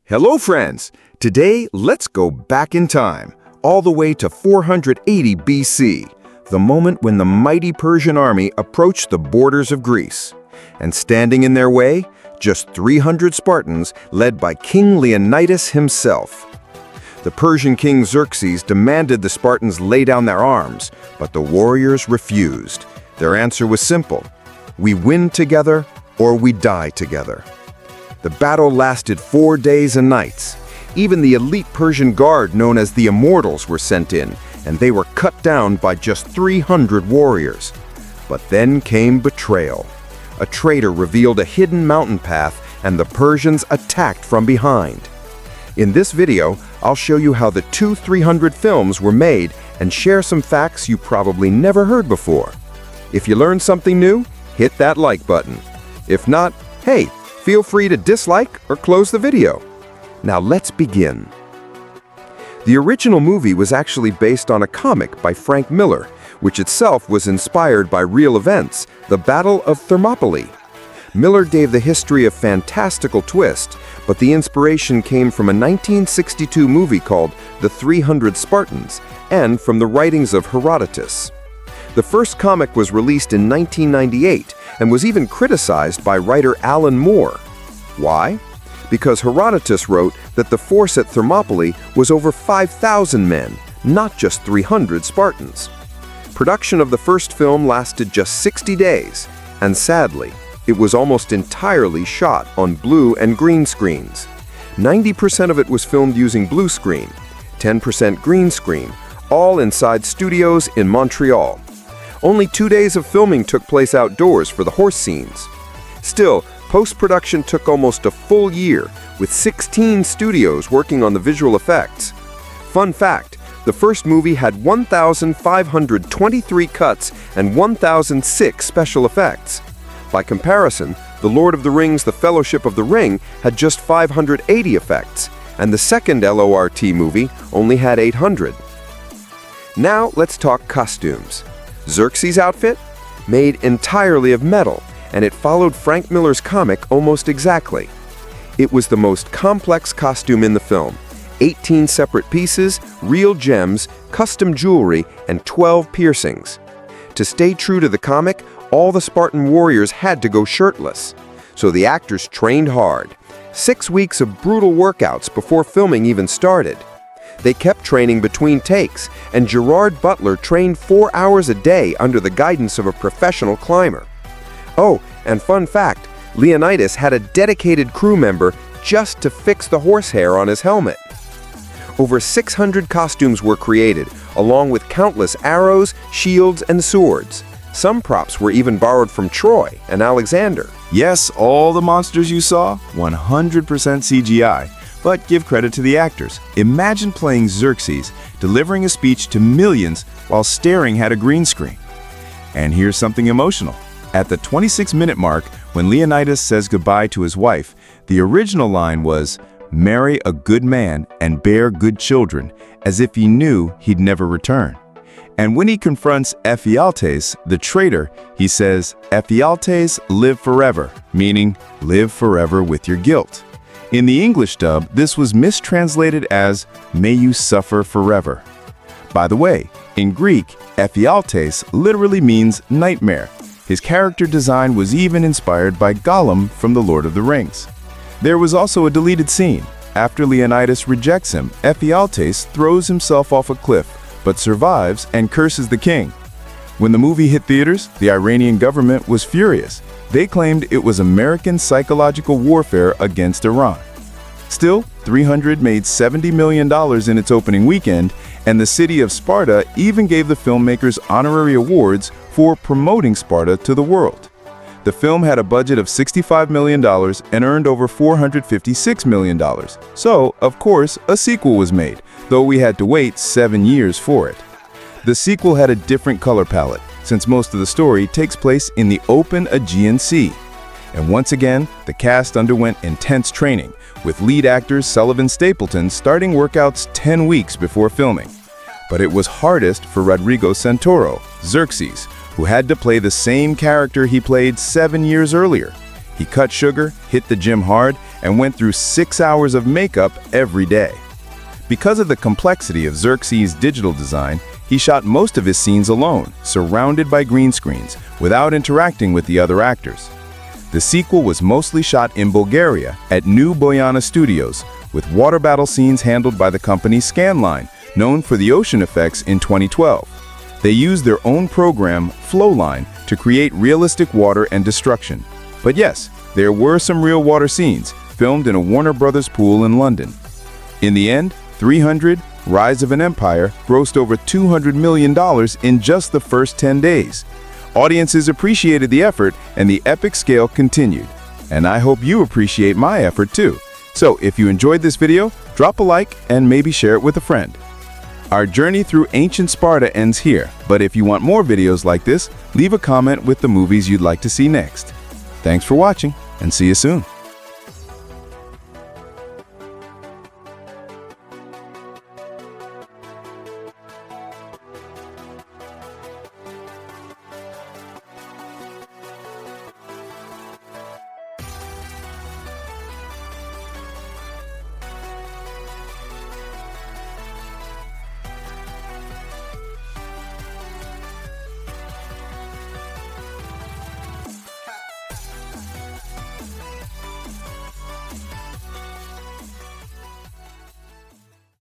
Hello friends! Today, let's go back in time, all the way to 480 BC, the moment when the mighty Persian army approached the borders of Greece. And standing in their way, just 300 Spartans led by King Leonidas himself. The Persian king Xerxes demanded the Spartans lay down their arms, but the warriors refused. Their answer was simple: we win together or we die together. The battle lasted 4 days and nights. Even the elite Persian guard known as the Immortals were sent in, and they were cut down by just 300 warriors. But then came betrayal. A traitor revealed a hidden mountain path, and the Persians attacked from behind. In this video, I'll show you how the 300 films were made and share some facts you probably never heard before. If you learned something new, hit that like button. If not, hey, feel free to dislike or close the video. Now let's begin. The original movie was actually based on a comic by Frank Miller, which itself was inspired by real events, the Battle of Thermopylae. Miller gave the history a fantastical twist, but the inspiration came from a 1962 movie called The 300 Spartans and from the writings of Herodotus. The first comic was released in 1998 and was even criticized by writer Alan Moore. Why? Because Herodotus wrote that the force at Thermopylae was over 5,000 men, not just 300 Spartans. Production of the first film lasted just 60 days, and sadly, it was almost entirely shot on blue and green screens. 90% of it was filmed using blue screen, 10% green screen, all inside studios in Montreal. Only 2 days of filming took place outdoors for the horse scenes. Still, post-production took almost a full year, with 16 studios working on the visual effects. Fun fact, the first movie had 1,523 cuts and 1,006 special effects. By comparison, The Lord of the Rings: The Fellowship of the Ring had just 580 effects, and the second LORT movie only had 800. Now let's talk costumes. Xerxes' outfit? Made entirely of metal, and it followed Frank Miller's comic almost exactly. It was the most complex costume in the film. 18 separate pieces, real gems, custom jewelry, and 12 piercings. To stay true to the comic, all the Spartan warriors had to go shirtless. So the actors trained hard. 6 weeks of brutal workouts before filming even started. They kept training between takes, and Gerard Butler trained 4 hours a day under the guidance of a professional climber. Oh, and fun fact, Leonidas had a dedicated crew member just to fix the horsehair on his helmet. Over 600 costumes were created, along with countless arrows, shields, and swords. Some props were even borrowed from Troy and Alexander. Yes, all the monsters you saw, 100% CGI. But give credit to the actors. Imagine playing Xerxes, delivering a speech to millions while staring at a green screen. And here's something emotional. At the 26-minute mark, when Leonidas says goodbye to his wife, the original line was, "Marry a good man and bear good children," as if he knew he'd never return. And when he confronts Ephialtes, the traitor, he says, "Ephialtes, live forever," meaning live forever with your guilt. In the English dub, this was mistranslated as, "May you suffer forever." By the way, in Greek, Ephialtes literally means nightmare. His character design was even inspired by Gollum from The Lord of the Rings. There was also a deleted scene. After Leonidas rejects him, Ephialtes throws himself off a cliff, but survives and curses the king. When the movie hit theaters, the Iranian government was furious. They claimed it was American psychological warfare against Iran. Still, 300 made $70 million in its opening weekend, and the city of Sparta even gave the filmmakers honorary awards for promoting Sparta to the world. The film had a budget of $65 million and earned over $456 million. So, of course, a sequel was made, though we had to wait 7 years for it. The sequel had a different color palette, since most of the story takes place in the open Aegean Sea. And once again, the cast underwent intense training, with lead actor Sullivan Stapleton starting workouts 10 weeks before filming. But it was hardest for Rodrigo Santoro, Xerxes, who had to play the same character he played 7 years earlier. He cut sugar, hit the gym hard, and went through 6 hours of makeup every day. Because of the complexity of Xerxes' digital design, he shot most of his scenes alone, surrounded by green screens, without interacting with the other actors. The sequel was mostly shot in Bulgaria at New Bojana Studios, with water battle scenes handled by the company Scanline, known for the ocean effects in 2012. They used their own program, Flowline, to create realistic water and destruction. But yes, there were some real water scenes, filmed in a Warner Brothers pool in London. In the end, 300, Rise of an Empire grossed over $200 million in just the first 10 days. Audiences appreciated the effort, and the epic scale continued. And I hope you appreciate my effort too. So if you enjoyed this video, drop a like and maybe share it with a friend. Our journey through ancient Sparta ends here, but if you want more videos like this, leave a comment with the movies you'd like to see next. Thanks for watching, and see you soon.